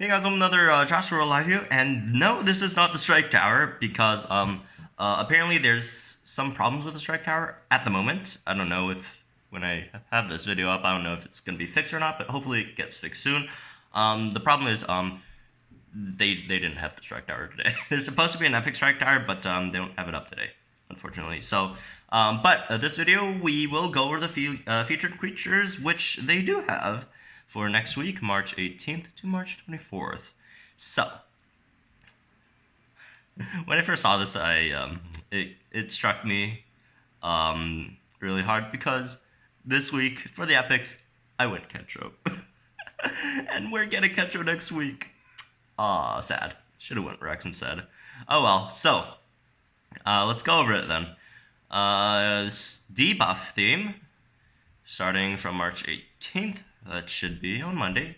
Hey guys, I'm another Jurassic World Alive here, and no, this is not the Strike Tower because apparently there's some problems with the Strike Tower at the moment. I don't know if when I have this video up, I don't know if it's gonna be fixed or not, but hopefully it gets fixed soon. The problem is they didn't have the Strike Tower today. There's supposed to be an epic Strike Tower, but they don't have it up today, unfortunately. So, this video we will go over the featured creatures which they do have for next week, March 18th to March 24th. So, when I first saw this, it struck me really hard because this week for the epics, I went KENTRO, and we're getting KENTRO next week. Sad. Should have went Rex instead. Oh well. So, let's go over it then. Debuff theme, starting from March 18th. That should be on Monday.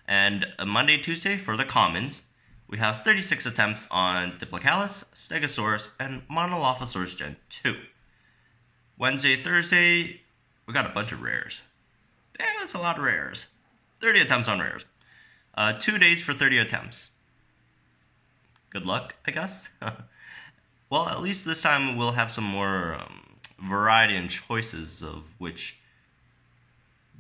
And Monday, Tuesday for the commons, we have 36 attempts on Diplocalus, Stegosaurus, and Monolophosaurus Gen 2. Wednesday, Thursday, we got a bunch of rares. Damn, that's a lot of rares. 30 attempts on rares. 2 days for 30 attempts. Good luck, I guess. Well, at least this time we'll have some more variety and choices of which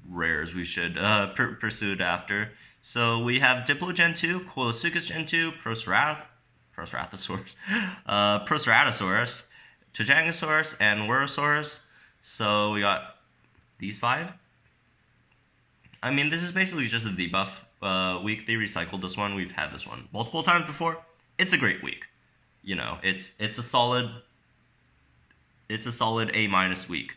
rares we should pursue after. So we have Diplo Gen 2, Coelosuchus Gen 2, Proceratosaurus, Tujangosaurus, and Wurosaurus. So we got these 5. I mean, this is basically just a debuff week. They recycled this one. We've had this one multiple times before. It's a great week. You know, it's a solid A- week.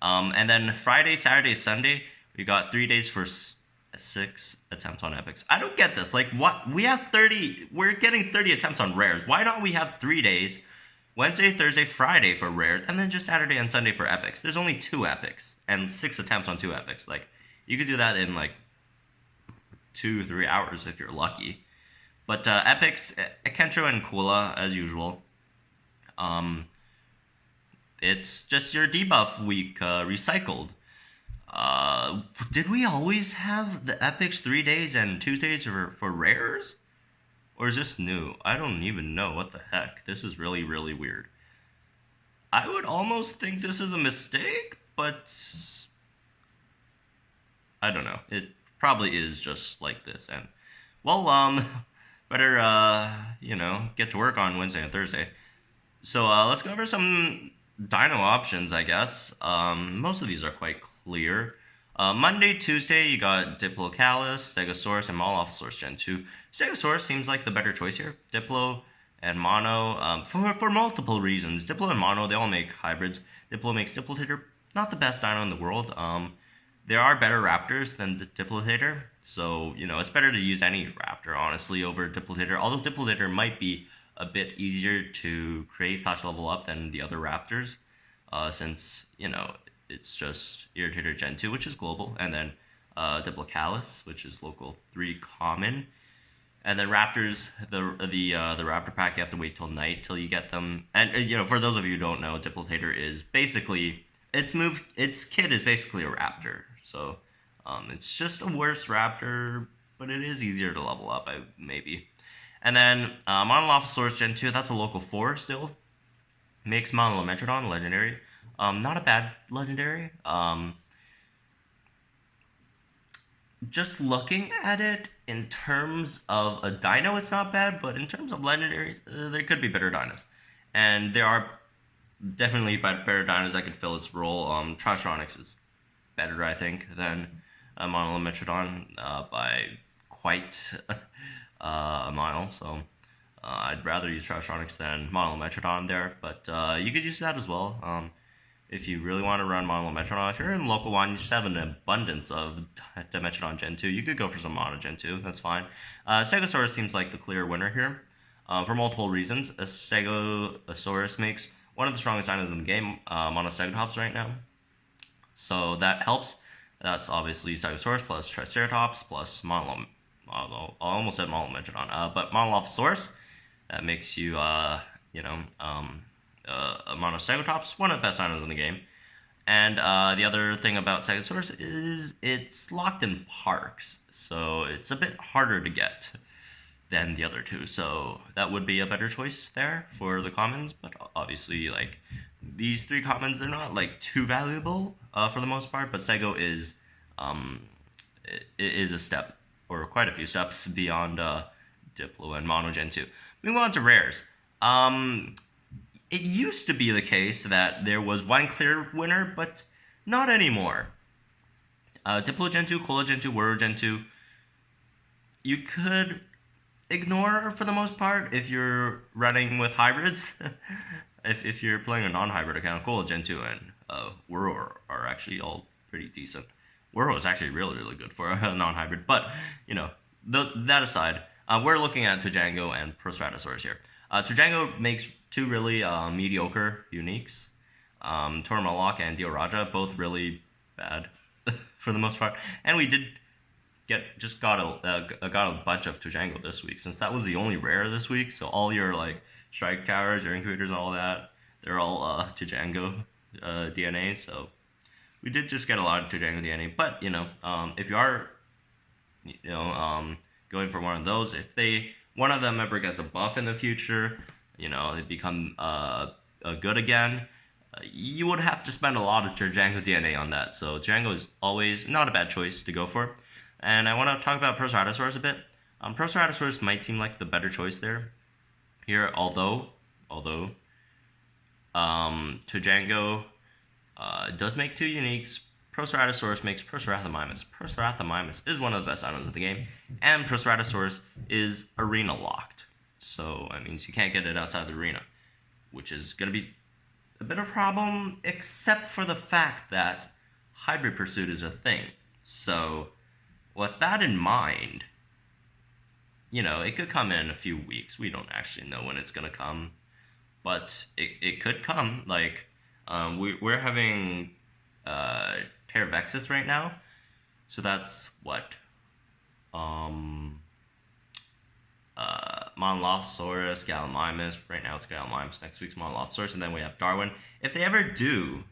And then Friday, Saturday, Sunday, we got 3 days for 6 attempts on epics. I don't get this. Like, what? We're getting 30 attempts on rares. Why don't we have 3 days, Wednesday, Thursday, Friday for rares, and then just Saturday and Sunday for epics? There's only 2 epics and 6 attempts on 2 epics. Like, you could do that in like 2-3 hours if you're lucky. But epics, KENTRO and Kula as usual. It's just your debuff week recycled. Did we always have the epics 3 days and Tuesdays for rares? Or is this new? I don't even know. What the heck? This is really, really weird. I would almost think this is a mistake, but I don't know. It probably is just like this. And, well, better, get to work on Wednesday and Thursday. So, let's go over some Dino options, I guess. Most of these are quite clear. Monday, Tuesday, you got Diplocalus, Stegosaurus, and Monolophosaurus Gen 2. Stegosaurus seems like the better choice here. Diplo and Mono, for multiple reasons. Diplo and Mono, they all make hybrids. Diplo makes Diplotator not the best dino in the world. There are better raptors than the Diplotator, so, it's better to use any raptor, honestly, over Diplotator. Although Diplotator might be a bit easier to create / level up than the other raptors, since, it's just Irritator Gen 2, which is global, and then Diplocalus, which is local 3 common. And then Raptors, the Raptor pack, you have to wait till night till you get them. And, for those of you who don't know, Diplotator is basically, its kit is basically a Raptor. So, it's just a worse Raptor, but it is easier to level up, maybe. And then Monolophosaurus Gen 2, that's a local 4 still. Makes Monolometrodon legendary. Not a bad legendary. Just looking at it in terms of a dino, it's not bad, but in terms of legendaries, there could be better dinos. And there are definitely better dinos that could fill its role. Trashonics is better, I think, than Monolometrodon by quite a mile, so I'd rather use Trashonics than Monolometrodon there, but you could use that as well. If you really want to run Monolometrodon, if you're in local 1, you just have an abundance of Dimetrodon Gen 2, you could go for some Mono Gen 2, that's fine. Stegosaurus seems like the clear winner here, for multiple reasons. Stegosaurus makes one of the strongest dinos in the game, Monostegotops right now, so that helps. That's obviously Stegosaurus plus Triceratops plus I almost said Monolometrodon, but Monolophosaurus, that makes you, a Monostegotops, one of the best dinos in the game. And the other thing about Stegosaurus is it's locked in parks, so it's a bit harder to get than the other two. So that would be a better choice there for the commons. But obviously, like these three commons, they're not like too valuable for the most part. But Sego um, is a step or quite a few steps beyond Diplo and Mono Gen 2. Moving on to rares. It used to be the case that there was one clear winner, but not anymore. Diplo Gen 2, Cola Gen 2, Woro Gen 2, you could ignore for the most part if you're running with hybrids. if you're playing a non-hybrid account, Cola Gen 2 and Woro are actually all pretty decent. Woro is actually really, really good for a non-hybrid, but, that aside, we're looking at Tujango and Proceratosaurus here. Tujango makes two really mediocre uniques. Tormalok and Dioraja, both really bad for the most part. And we did got a bunch of Tujango this week, since that was the only rare this week. So all your like strike towers, your incubators, and all that, they're all Tujango DNA. So we did just get a lot of Tujango DNA. But if you are going for one of those, if one of them ever gets a buff in the future, they become good again, you would have to spend a lot of Django DNA on that. So Django is always not a bad choice to go for. And I want to talk about Proceratosaurus a bit. Proceratosaurus might seem like the better choice here, although Django does make two uniques. Proceratosaurus makes Procerathomimus. Procerathomimus is one of the best items in the game, and Proceratosaurus is arena locked. So that means you can't get it outside the arena, which is going to be a bit of a problem, except for the fact that Hybrid Pursuit is a thing. So with that in mind, it could come in a few weeks. We don't actually know when it's going to come, but it could come. Like, we're having Terravexus right now, so that's what Monolophosaurus, Gallimimus. Right now it's Gallimimus. Next week's Monolophosaurus, and then we have Darwin. If they ever do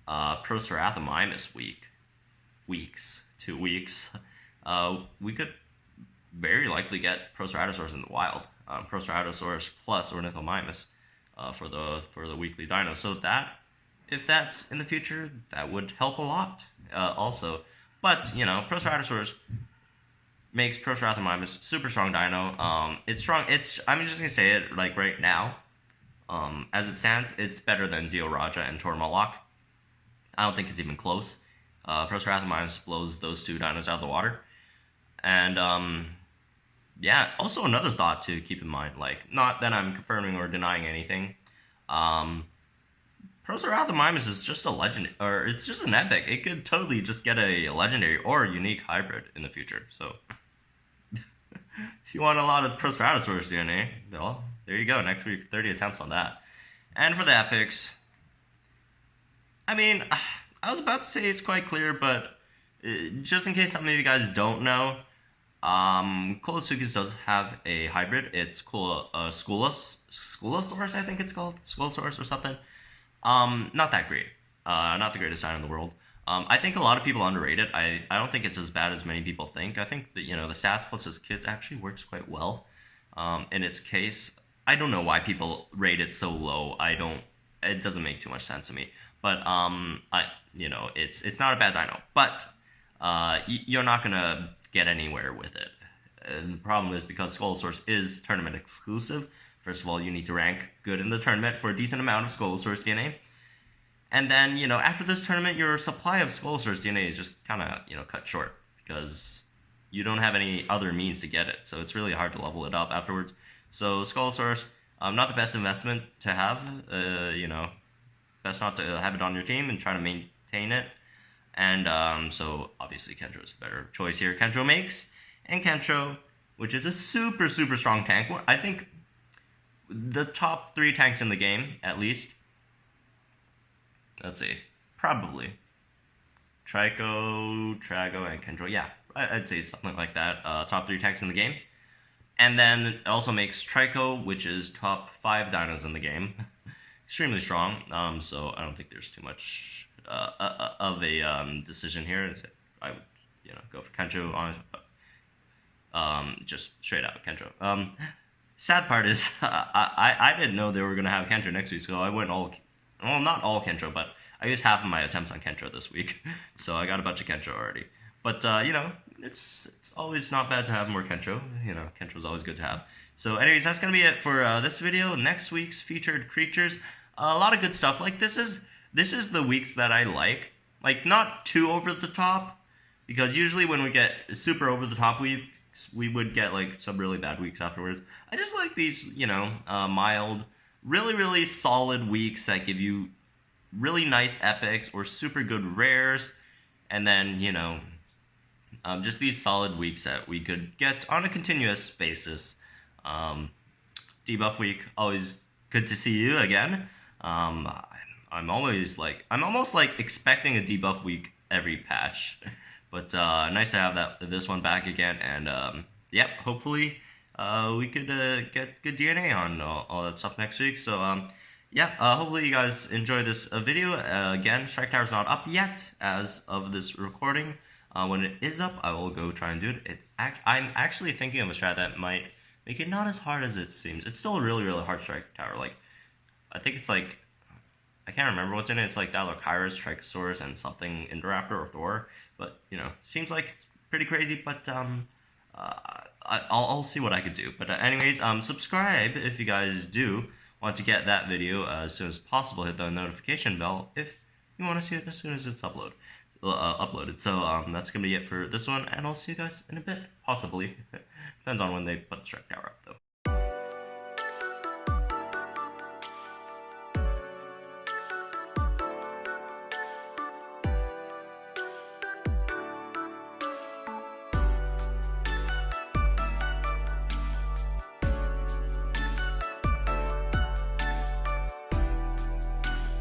Procerathomimus 2 weeks, we could very likely get Proceratosaurus in the wild. Proceratosaurus plus Ornithomimus for the weekly dino. So if that's in the future, that would help a lot also. But, Proceratosaurus makes Procerathomimus super strong dino. It's strong. I'm just going to say it like right now. As it stands, it's better than Dioraja and Tormalok. I don't think it's even close. Procerathomimus blows those two dinos out of the water. And, also another thought to keep in mind, like, not that I'm confirming or denying anything. Procerathomimus is just a legend, or it's just an epic. It could totally just get a legendary or a unique hybrid in the future. So, if you want a lot of Proceratosaurus DNA, well, there you go. Next week, 30 attempts on that. And for the epics, I mean, I was about to say it's quite clear, but just in case some of you guys don't know, Kolasukis does have a hybrid. It's Skulosaurus, I think it's called. Skulosaurus or something. Not that great. Not the greatest dino in the world. I think a lot of people underrate it. I don't think it's as bad as many people think. I think that, the stats plus his kits actually works quite well. In its case, I don't know why people rate it so low. It doesn't make too much sense to me. But, it's not a bad dino. But, you're not gonna get anywhere with it. And the problem is because Skulosaurus is tournament exclusive. First of all, you need to rank good in the tournament for a decent amount of Skulosaurus DNA. And then, after this tournament, your supply of Skulosaurus DNA is just kind of, cut short. Because you don't have any other means to get it. So it's really hard to level it up afterwards. So Skulosaurus, not the best investment to have. Best not to have it on your team and try to maintain it. And so obviously KENTRO is a better choice here. KENTRO makes. And KENTRO, which is a super, super strong tank. I think the top 3 tanks in the game, at least. Let's see. Probably. Trago, and KENTRO. Yeah, I'd say something like that. Top 3 tanks in the game. And then it also makes Trico, which is top 5 dinos in the game. Extremely strong. So I don't think there's too much of a decision here. I would, go for KENTRO on just straight out KENTRO. Sad part is I didn't know they were gonna have KENTRO next week, so I went not all KENTRO, but I used half of my attempts on KENTRO this week, so I got a bunch of KENTRO already. But it's always not bad to have more KENTRO. KENTRO's always good to have. So anyways, that's gonna be it for this video. Next week's featured creatures, a lot of good stuff. Like this is the weeks that I like not too over the top, because usually when we get super over the top weeks, we would get like some really bad weeks afterwards. I just like these, mild, really, really solid weeks that give you really nice epics or super good rares, and then, just these solid weeks that we could get on a continuous basis. Debuff week, always good to see you again. I'm almost like expecting a debuff week every patch. But nice to have this one back again, and yep, hopefully we could get good DNA on all that stuff next week. So yeah, hopefully you guys enjoy this video. Again, Strike Tower's not up yet as of this recording. When it is up, I will go try and do it. I'm actually thinking of a strat that might make it not as hard as it seems. It's still a really, really hard Strike Tower. Like, I think it's like, I can't remember what's in it. It's like Dilochirus, Trichosaurus, and something Indoraptor or Thor. But, seems like it's pretty crazy. But I'll see what I could do. But anyways, subscribe if you guys do want to get that video as soon as possible. Hit the notification bell if you want to see it as soon as it's uploaded. So that's going to be it for this one. And I'll see you guys in a bit, possibly. Depends on when they put the Strike Tower up.